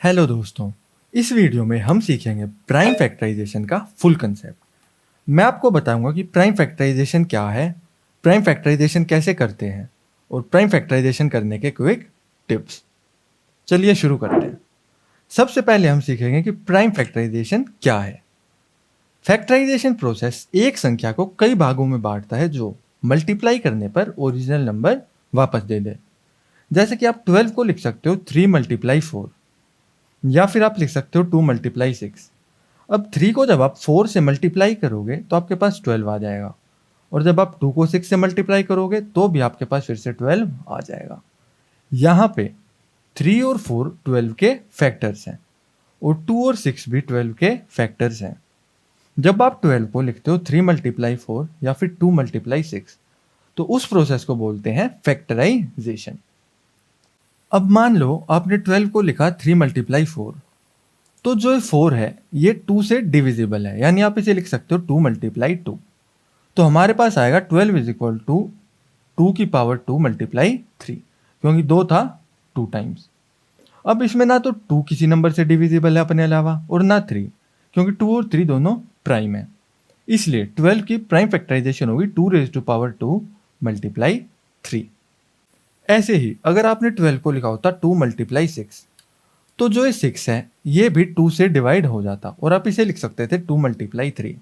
Hello दोस्तों, इस video में हम सीखेंगे प्राइम फैक्टराइजेशन का फुल कंसेप्ट। मैं आपको बताऊंगा कि प्राइम फैक्टराइजेशन क्या है, प्राइम फैक्टराइजेशन कैसे करते हैं और प्राइम फैक्टराइजेशन करने के क्विक टिप्स। चलिए शुरू करते हैं। सबसे पहले हम सीखेंगे कि प्राइम फैक्टराइजेशन क्या है। फैक्टराइजेशन प्रोसेस एक संख्या को कई भागों में बांटता है जो मल्टीप्लाई करने पर ओरिजिनल नंबर वापस दे दे। जैसे कि आप 12 को लिख सकते हो 3 मल्टीप्लाई 4, या फिर आप लिख सकते हो 2 मल्टीप्लाई 6। अब 3 को जब आप 4 से मल्टीप्लाई करोगे तो आपके पास 12 आ जाएगा, और जब आप 2 को 6 से मल्टीप्लाई करोगे तो भी आपके पास फिर से 12 आ जाएगा। यहाँ पे 3 और 4 12 के फैक्टर्स हैं और 2 और 6 भी 12 के फैक्टर्स हैं। जब आप 12 को लिखते हो 3 मल्टीप्लाई 4 या फिर 2 मल्टीप्लाई 6, तो उस प्रोसेस को बोलते हैं फैक्टराइजेशन। अब मान लो आपने 12 को लिखा 3 मल्टीप्लाई 4, तो जो 4 है ये 2 से डिविजिबल है, यानी आप इसे लिख सकते हो 2 मल्टीप्लाई 2। तो हमारे पास आएगा 12 इज इक्वल टू 2 की पावर 2 मल्टीप्लाई 3, क्योंकि 2 था 2 टाइम्स। अब इसमें ना तो 2 किसी नंबर से डिविजिबल है अपने अलावा, और ना 3, क्योंकि 2 और 3 दोनों प्राइम है। इसलिए 12 की प्राइम फैक्टराइजेशन होगी 2 रेज टू पावर 2 मल्टीप्लाई 3। ऐसे ही अगर आपने 12 को लिखा होता 2 मल्टीप्लाई 6, तो जो ये 6 है ये भी 2 से डिवाइड हो जाता और आप इसे लिख सकते थे 2 मल्टीप्लाई 3।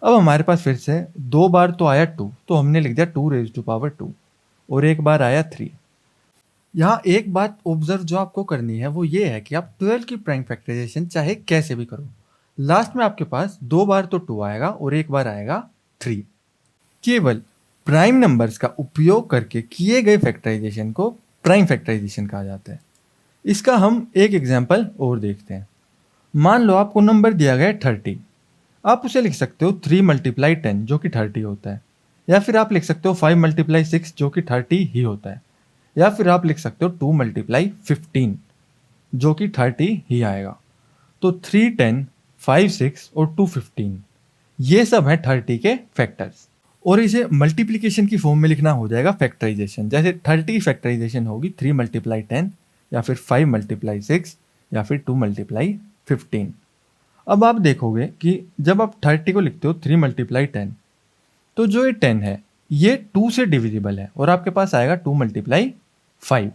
अब हमारे पास फिर से 2 बार तो आया 2, तो हमने लिख दिया 2 रेज टू पावर 2, और एक बार आया 3। यहाँ एक बात ऑब्जर्व जो आपको करनी है वो ये है कि आप 12 की प्राइम फैक्टराइजेशन चाहे कैसे भी करो, लास्ट में आपके पास 2 बार तो 2 आएगा और एक बार आएगा 3। केवल प्राइम नंबर्स का उपयोग करके किए गए फैक्टराइजेशन को प्राइम फैक्टराइजेशन कहा जाता है। इसका हम एक एग्जाम्पल और देखते हैं। मान लो आपको नंबर दिया गया है 30, आप उसे लिख सकते हो 3 मल्टीप्लाई 10 जो कि 30 होता है, या फिर आप लिख सकते हो 5 मल्टीप्लाई 6 जो कि 30 ही होता है, या फिर आप लिख सकते हो 2 मल्टीप्लाई 15 जो कि 30 ही आएगा। तो 3 10 5 6 और 2 15 ये सब है 30 के फैक्टर्स, और इसे मल्टीप्लीकेशन की फॉर्म में लिखना हो जाएगा फैक्टराइजेशन। जैसे 30 फैक्टराइजेशन होगी 3 मल्टीप्लाई 10, या फिर 5 मल्टीप्लाई 6, या फिर 2 मल्टीप्लाई 15। अब आप देखोगे कि जब आप 30 को लिखते हो 3 मल्टीप्लाई 10, तो जो ये 10 है ये 2 से डिविजिबल है और आपके पास आएगा 2 मल्टीप्लाई 5।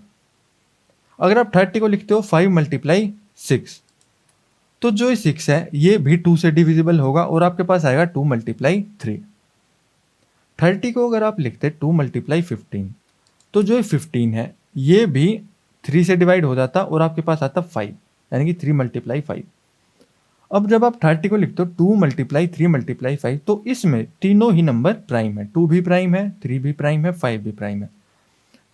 अगर आप 30 को लिखते हो 5 मल्टीप्लाई 6, तो जो ये 6 है ये भी 2 से डिविजिबल होगा और आपके पास आएगा 2 मल्टीप्लाई 3। 30 को अगर आप लिखते 2 मल्टीप्लाई 15, तो जो ये 15 है ये भी 3 से डिवाइड हो जाता और आपके पास आता 5, यानी कि 3 मल्टीप्लाई 5। अब जब आप 30 को लिखते हो 2 मल्टीप्लाई 3 मल्टीप्लाई 5, तो इसमें तीनों ही नंबर प्राइम है, 2 भी प्राइम है, 3 भी प्राइम है, 5 भी प्राइम है।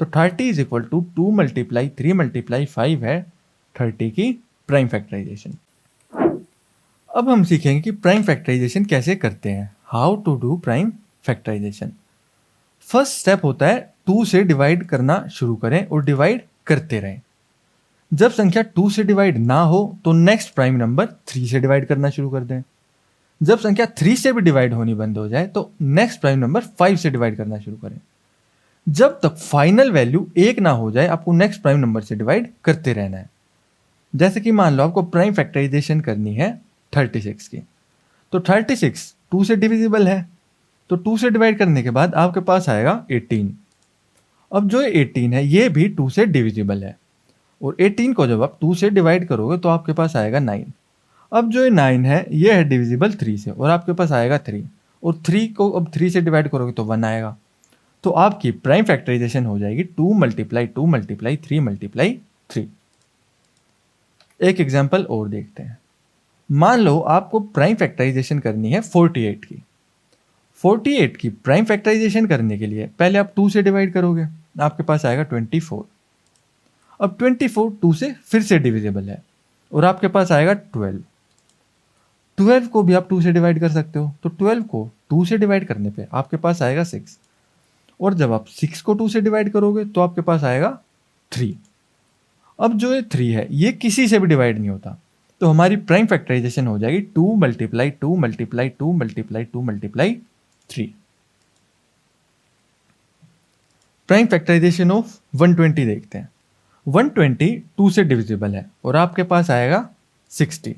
तो 30 is equal to 2 multiply 3 multiply 5 है 30 की प्राइम फैक्टराइजेशन। अब हम सीखेंगे कि प्राइम फैक्टराइजेशन कैसे करते हैं, how to do prime factorisation. First step होता है 2 से डिवाइड करना शुरू करें और डिवाइड करते रहें। जब संख्या 2 से डिवाइड ना हो तो नेक्स्ट प्राइम नंबर 3 से डिवाइड करना शुरू कर दें। जब संख्या 3 से भी डिवाइड होनी बंद हो जाए तो नेक्स्ट प्राइम नंबर 5 से डिवाइड करना शुरू करें। जब तक फाइनल वैल्यू 1 ना हो जाए आपको नेक्स्ट प्राइम नंबर से डिवाइड करते रहना है। जैसे कि मान लो आपको प्राइम फैक्टराइजेशन करनी है 36 की, तो 36 2 से डिविजिबल है, तो 2 से डिवाइड करने के बाद आपके पास आएगा 18। अब जो 18 है ये भी 2 से डिविजिबल है, और 18 को जब आप 2 से डिवाइड करोगे तो आपके पास आएगा 9। अब जो ये 9 है ये है डिविजिबल 3 से और आपके पास आएगा 3, और 3 को अब 3 से डिवाइड करोगे तो 1 आएगा। तो आपकी प्राइम फैक्टराइजेशन हो जाएगी 2 मल्टीप्लाई 2 मल्टीप्लाई 3 मल्टीप्लाई 3। एक एग्जाम्पल और देखते हैं। मान लो आपको प्राइम फैक्टराइजेशन करनी है 48 की। 48 की प्राइम फैक्टराइजेशन करने के लिए पहले आप 2 से डिवाइड करोगे, आपके पास आएगा 24। अब 24 2 से फिर से डिविजिबल है और आपके पास आएगा 12। 12 को भी आप 2 से डिवाइड कर सकते हो, तो 12 को 2 से डिवाइड करने पे आपके पास आएगा 6, और जब आप 6 को 2 से डिवाइड करोगे तो आपके पास आएगा 3। अब जो ये 3 है ये किसी से भी डिवाइड नहीं होता, तो हमारी प्राइम फैक्टराइजेशन हो जाएगी 2 multiply 2 multiply 2 multiply 2 multiply 3। Prime factorisation of 120 देखते हैं। 120 2 से डिविजिबल है और आपके पास आएगा 60।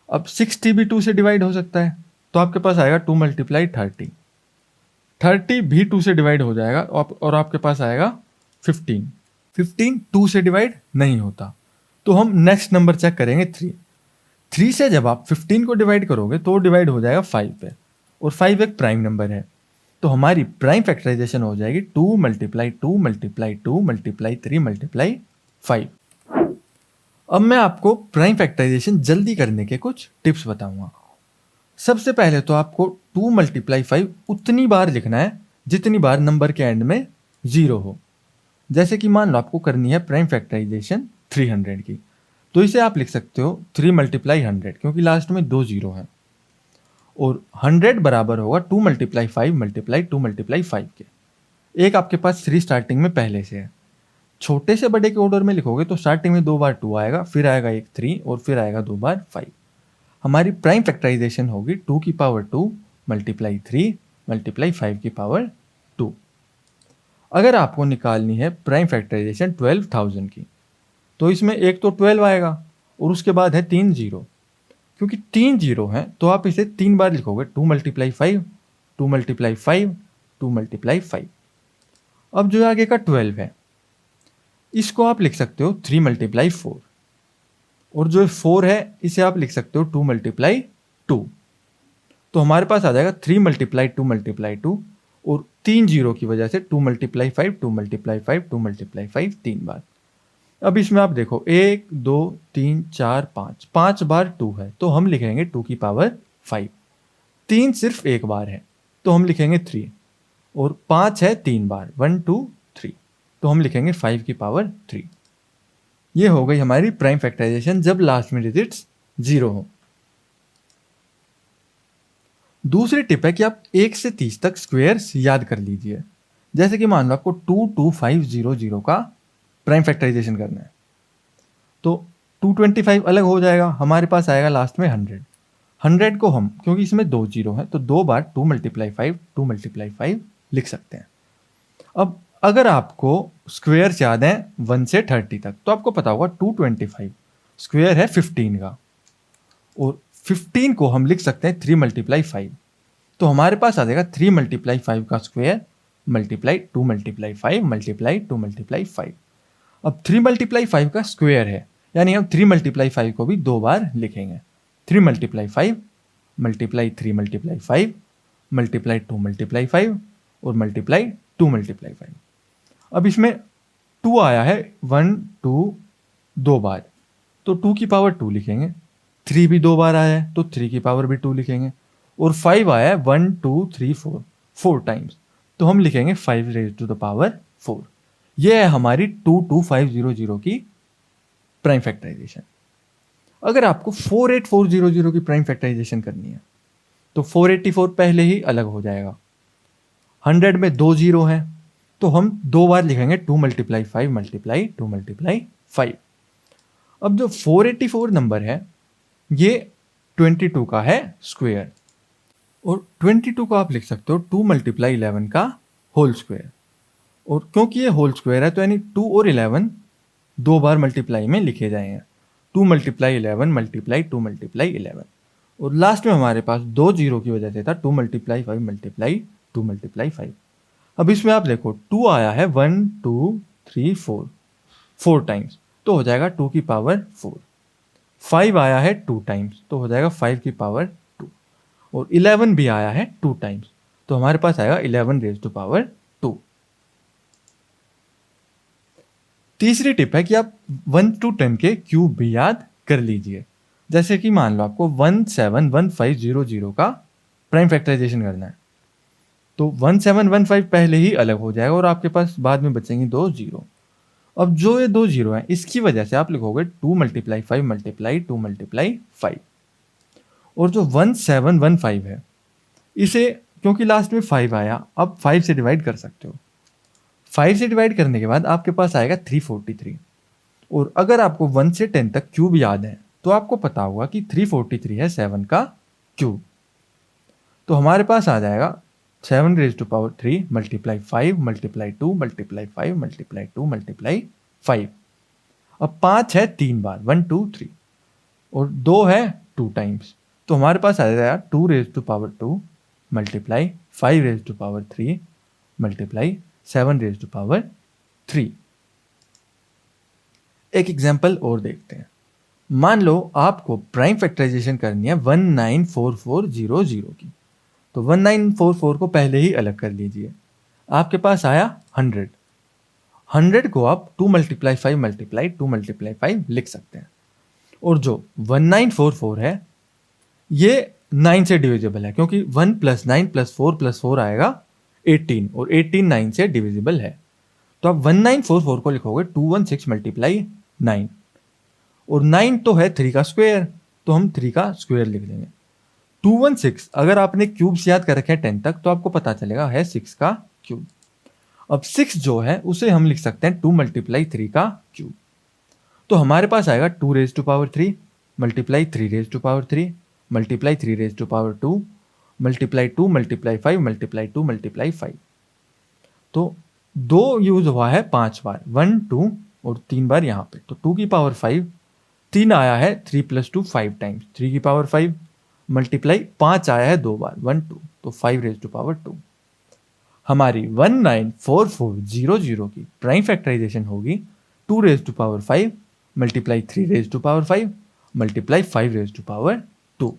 अब 60 भी 2 से डिवाइड हो सकता है, तो आपके पास आएगा 2 मल्टीप्लाई 30। 30 भी 2 से डिवाइड हो जाएगा और आपके पास आएगा 15। 15 2 से डिवाइड नहीं होता, तो हम नेक्स्ट नंबर चेक करेंगे 3। 3 से जब आप 15 को डिवाइड करोगे तो डिवाइड हो जाएगा 5 पे, और 5 एक प्राइम नंबर है, तो हमारी प्राइम फैक्टराइजेशन हो जाएगी 2 मल्टीप्लाई 2 मल्टीप्लाई 2 मल्टीप्लाई 3 मल्टीप्लाई 5। अब मैं आपको प्राइम फैक्टराइजेशन जल्दी करने के कुछ टिप्स बताऊंगा। सबसे पहले तो आपको 2 मल्टीप्लाई 5 उतनी बार लिखना है जितनी बार नंबर के एंड में 0 हो। जैसे कि मान लो आपको करनी है प्राइम फैक्टराइजेशन 300 की, तो इसे आप लिख सकते हो 3 मल्टीप्लाई 100, क्योंकि लास्ट में 2 0 हैं, और 100 बराबर होगा 2 मल्टीप्लाई 5 मल्टीप्लाई 2 मल्टीप्लाई 5 के। एक आपके पास 3 स्टार्टिंग में पहले से है। छोटे से बड़े के ऑर्डर में लिखोगे तो स्टार्टिंग में 2 बार 2 आएगा, फिर आएगा एक 3 और फिर आएगा 2 बार 5। हमारी प्राइम फैक्टराइजेशन होगी 2 की पावर 2 मल्टीप्लाई 3 मल्टीप्लाई 5 की पावर 2। अगर आपको निकालनी है प्राइम फैक्टराइजेशन 12,000 की, तो इसमें एक तो 12 आएगा और उसके बाद है 3 0। क्योंकि 3 0 हैं तो आप इसे 3 बार लिखोगे, 2 मल्टीप्लाई 5 2 मल्टीप्लाई 5 2 मल्टीप्लाई 5। अब जो आगे का 12 है इसको आप लिख सकते हो 3 मल्टीप्लाई 4, और जो 4 है इसे आप लिख सकते हो 2 मल्टीप्लाई 2। तो हमारे पास आ जाएगा 3 मल्टीप्लाई 2 मल्टीप्लाई 2, और 3 0 की वजह से 2 मल्टीप्लाई 5 2 मल्टीप्लाई 5 2 मल्टीप्लाई 5 3 बार। अब इसमें आप देखो 1 2 3 4 5, 5 बार 2 है तो हम लिखेंगे 2 की पावर 5। 3 सिर्फ एक बार है तो हम लिखेंगे 3, और 5 है 3 बार 1 2 3, तो हम लिखेंगे 5 की पावर 3। ये हो गई हमारी प्राइम फैक्टराइजेशन जब लास्ट में डिजिट्स 0 हो। दूसरी टिप है कि आप 1 से 30 तक स्क्वेयर्स याद कर लीजिए। जैसे कि मान लो आपको 22500 का प्राइम फैक्टराइजेशन करना है, तो 225 अलग हो जाएगा, हमारे पास आएगा लास्ट में 100। 100 को हम, क्योंकि इसमें 2 0 है तो 2 बार 2 मल्टीप्लाई 5 2 मल्टीप्लाई 5 लिख सकते हैं। अब अगर आपको स्क्वेयर याद है 1 से 30 तक, तो आपको पता होगा 225 स्क्वेयर है 15 का, और 15 को हम लिख सकते हैं 3 मल्टीप्लाई 5, तो हमारे पास आ जाएगा 3 मल्टीप्लाई 5 का square multiply 2 multiply 5 multiply 2 multiply 5। अब 3 मल्टीप्लाई 5 का स्क्वेयर है, यानी हम 3 मल्टीप्लाई 5 को भी 2 बार लिखेंगे। 3 multiply 5 multiply 3 multiply 5 multiply 2 multiply 5 और मल्टीप्लाई 2 मल्टीप्लाई 5। अब इसमें 2 आया है 1 2 2 बार, तो 2 की पावर 2 लिखेंगे। 3 भी 2 बार आया है तो 3 की पावर भी 2 लिखेंगे, और 5 आया है 1 2 3 4 टाइम्स, तो हम लिखेंगे 5 रेज टू द पावर 4। यह है हमारी 22500 की प्राइम फैक्टराइजेशन। अगर आपको 48400 की प्राइम फैक्टराइजेशन करनी है तो 484 पहले ही अलग हो जाएगा। 100 में 2 0 हैं तो हम 2 बार लिखेंगे 2 मल्टीप्लाई 5 मल्टीप्लाई 2 मल्टीप्लाई 5। अब जो 484 नंबर है ये 22 का है स्क्वेयर, और 22 को आप लिख सकते हो 2 मल्टीप्लाई 11 का होल स्क्वेयर। और क्योंकि ये होल स्क्वेयर है तो यानी 2 और 11 2 बार मल्टीप्लाई में लिखे जाएंगे। 2 मल्टीप्लाई 11 मल्टीप्लाई 2 मल्टीप्लाई 11, और लास्ट में हमारे पास 2 0 की वजह से था 2 मल्टीप्लाई 5 मल्टीप्लाई 2 मल्टीप्लाई 5। अब इसमें आप देखो 2 आया है 1 2 3 4 टाइम्स, तो हो जाएगा 2 की पावर 4। 5 आया है 2 टाइम्स तो हो जाएगा 5 की पावर 2, और 11 भी आया है 2 टाइम्स तो हमारे पास आएगा 11 रेज टू पावर 2। तीसरी टिप है कि आप 1 to 10 के क्यूब भी याद कर लीजिए। जैसे कि मान लो आपको 171500 का प्राइम फैक्टराइजेशन करना है, तो 1715 पहले ही अलग हो जाएगा और आपके पास बाद में बचेंगे 2 0। अब जो ये 2 0 हैं इसकी वजह से आप लिखोगे 2 मल्टीप्लाई 5 मल्टीप्लाई 2 मल्टीप्लाई 5। और जो 1715 है इसे, क्योंकि लास्ट में 5 आया, अब 5 से डिवाइड कर सकते हो। 5 से डिवाइड करने के बाद आपके पास आएगा 343। और अगर आपको 1 से 10 तक क्यूब याद है तो आपको पता होगा कि 343 है 7 का क्यूब, तो हमारे पास आ जाएगा 7 raise to power 3 multiply 5 multiply 2 multiply 5 multiply 2 multiply 5। अब 5 है 3 बार, 1 2 3, और 2 है 2 टाइम्स, तो हमारे पास आ जाएगा 2 raise to power 2 multiply 5 raise to power 3 multiply 7 raise to power 3। एक एग्जाम्पल और देखते हैं। मान लो आपको प्राइम फैक्टराइजेशन करनी है 194400 की, तो 1944 को पहले ही अलग कर लीजिए। आपके पास आया 100, 100 को आप 2 मल्टीप्लाई 5 मल्टीप्लाई 2 मल्टीप्लाई 5 लिख सकते हैं। और जो 1944 है ये 9 से डिविजिबल है, क्योंकि 1 + 9 + 4 + 4 आएगा 18, और 18 9 से डिविजिबल है। तो आप 1944 को लिखोगे 216 मल्टीप्लाई 9, और 9 तो है 3 का स्क्वायर, तो हम 3 का स्क्वायर लिख देंगे। 216 अगर आपने क्यूब्स याद कर रखे हैं 10 तक, तो आपको पता चलेगा है 6 का क्यूब। अब 6 जो है उसे हम लिख सकते हैं 2 मल्टीप्लाई 3 का क्यूब, तो हमारे पास आएगा 2 raise to power 3 multiply 3 raise to power 3 multiply 3 raise to power 2 multiply 2 multiply 5 multiply 2 multiply 5। तो 2 यूज हुआ है 5 बार, 1 2 और 3 बार यहाँ पे, तो 2 की पावर 5, 3 आया है 3 + 2 5 टाइम्स, 3 की पावर 5 मल्टीप्लाई 5 आया है 2 बार 1 2, तो 5 रेज टू पावर 2। हमारी 194400 की प्राइम फैक्टराइजेशन होगी 2 raise to power 5 multiply 3 raise to power 5 multiply 5 raise to power 2।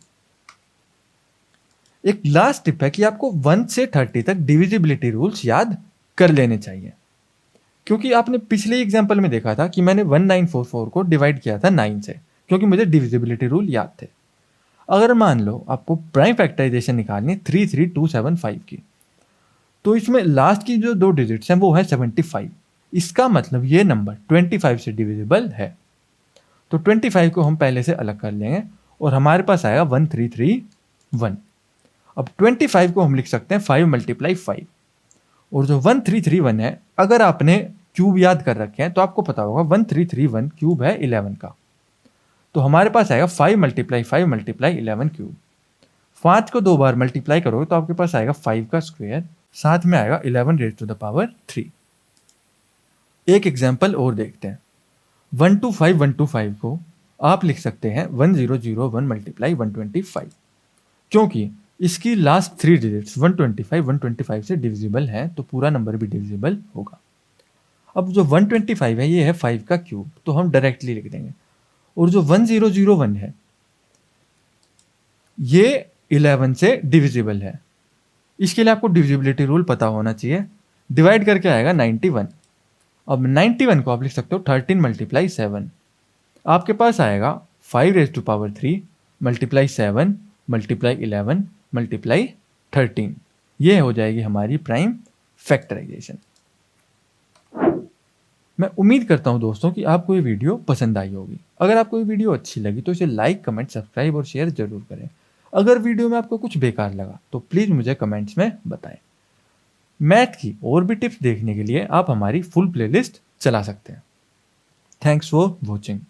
एक लास्ट टिप है कि आपको 1 से 30 तक डिविजिबिलिटी रूल्स याद कर लेने चाहिए, क्योंकि आपने पिछले एग्जाम्पल में देखा था कि मैंने 1944 को डिवाइड किया था 9 से, क्योंकि मुझे डिविजिबिलिटी रूल याद थे। अगर मान लो आपको प्राइम फैक्टराइजेशन निकालनी 33275 की, तो इसमें लास्ट की जो 2 डिजिट्स हैं वो है 75। इसका मतलब ये नंबर 25 से डिविजिबल है, तो 25 को हम पहले से अलग कर लेंगे और हमारे पास आएगा 1331। अब 25 को हम लिख सकते हैं 5 मल्टीप्लाई 5, और जो 1331 है अगर आपने क्यूब याद कर रखे हैं तो आपको पता होगा 1331 क्यूब है 11 का, तो हमारे पास आएगा 5 मल्टीप्लाई 5 मल्टीप्लाई 11 क्यूब। 5 को 2 बार मल्टीप्लाई करोगे तो आपके पास आएगा 5 का स्क्वायर, साथ में आएगा 11 रेज टू द पावर 3। एक एग्जाम्पल और देखते हैं। 125 को आप लिख सकते हैं 1001 मल्टीप्लाई 125, क्योंकि इसकी लास्ट 3 डिजिट्स 125 से डिविजिबल हैं, तो पूरा नंबर भी डिविजिबल होगा। अब जो 125 है ये है 5 का क्यूब, तो हम डायरेक्टली लिख देंगे, और जो 1001 है ये 11 से डिविजिबल है। इसके लिए आपको डिविजिबिलिटी रूल पता होना चाहिए। डिवाइड करके आएगा 91। अब 91 को आप लिख सकते हो 13 मल्टीप्लाई 7, आपके पास आएगा 5 raise to power 3 multiply 7 multiply 11 multiply 13। ये हो जाएगी हमारी प्राइम फैक्टराइजेशन। मैं उम्मीद करता हूं दोस्तों कि आपको ये वीडियो पसंद आई होगी। अगर आपको ये वीडियो अच्छी लगी तो इसे लाइक, कमेंट, सब्सक्राइब और शेयर जरूर करें। अगर वीडियो में आपको कुछ बेकार लगा तो प्लीज़ मुझे कमेंट्स में बताएं। मैथ की और भी टिप्स देखने के लिए आप हमारी फुल प्लेलिस्ट चला सकते हैं। Thanks for watching.